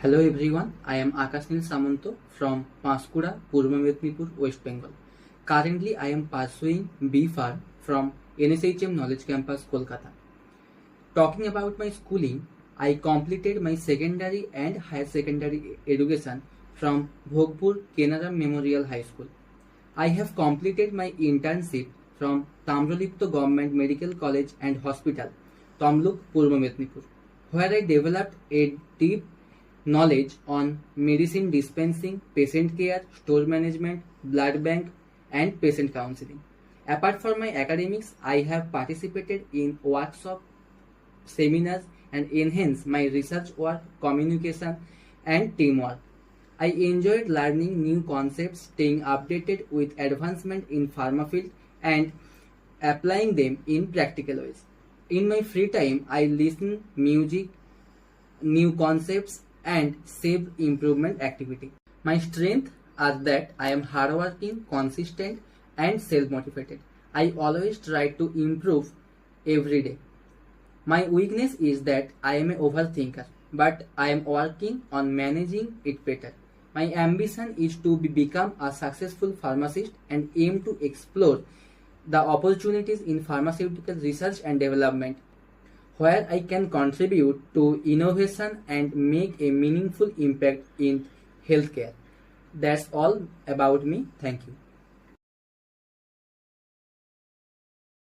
Hello everyone, I am Akasnil Samanto from Panskura, Purba Mednipur, West Bengal. Currently, I am pursuing B.Pharm from NSHM Knowledge Campus, Kolkata. Talking about my schooling, I completed my secondary and higher secondary education from Bhogpur Kenaram Memorial High School. I have completed my internship from Tamralipto Government Medical College and Hospital, Tamluk, Purba Mednipur, where I developed a deep knowledge on medicine dispensing, patient care, store management, blood bank, and patient counseling. Apart from my academics, I have participated in workshops, seminars, and enhanced my research work, communication, and teamwork. I enjoyed learning new concepts, staying updated with advancement in pharma field, and applying them in practical ways. In my free time, I listen music, new concepts, and self-improvement activity. My strengths are that I am hardworking, consistent, and self-motivated. I always try to improve every day. My weakness is that I am an overthinker, but I am working on managing it better. My ambition is to become a successful pharmacist and aim to explore the opportunities in pharmaceutical research and development where I can contribute to innovation and make a meaningful impact in healthcare. That's all about me. Thank you.